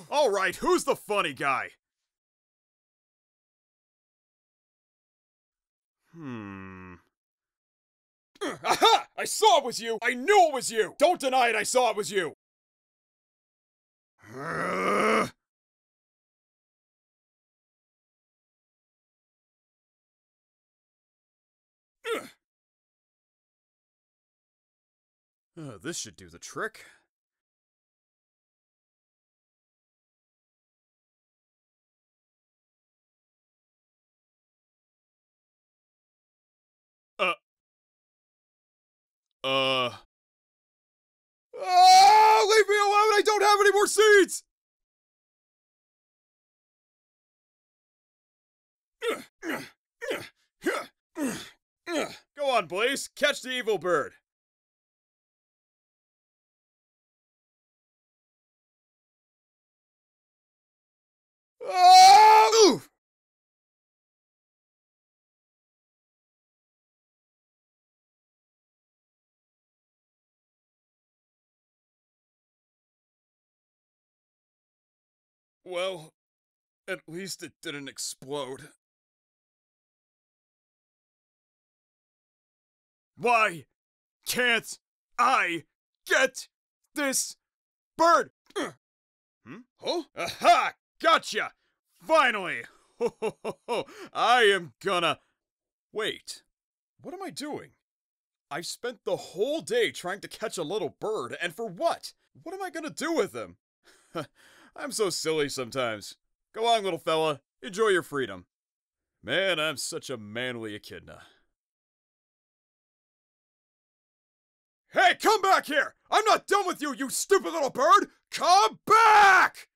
Alright, who's the funny guy? Aha! I saw it was you! I knew it was you! Don't deny it, I saw it was you! This should do the trick. Leave me alone! I don't have any more seeds! Go on, Blaze. Catch the evil bird. Oh! Well, at least it didn't explode. Why can't I get this bird? Huh? Aha! Gotcha! Finally! I am gonna... Wait. What am I doing? I spent the whole day trying to catch a little bird, and for what? What am I gonna do with him? I'm so silly sometimes. Go on, little fella. Enjoy your freedom. Man, I'm such a manly echidna. Hey, come back here! I'm not done with you, you stupid little bird! Come back!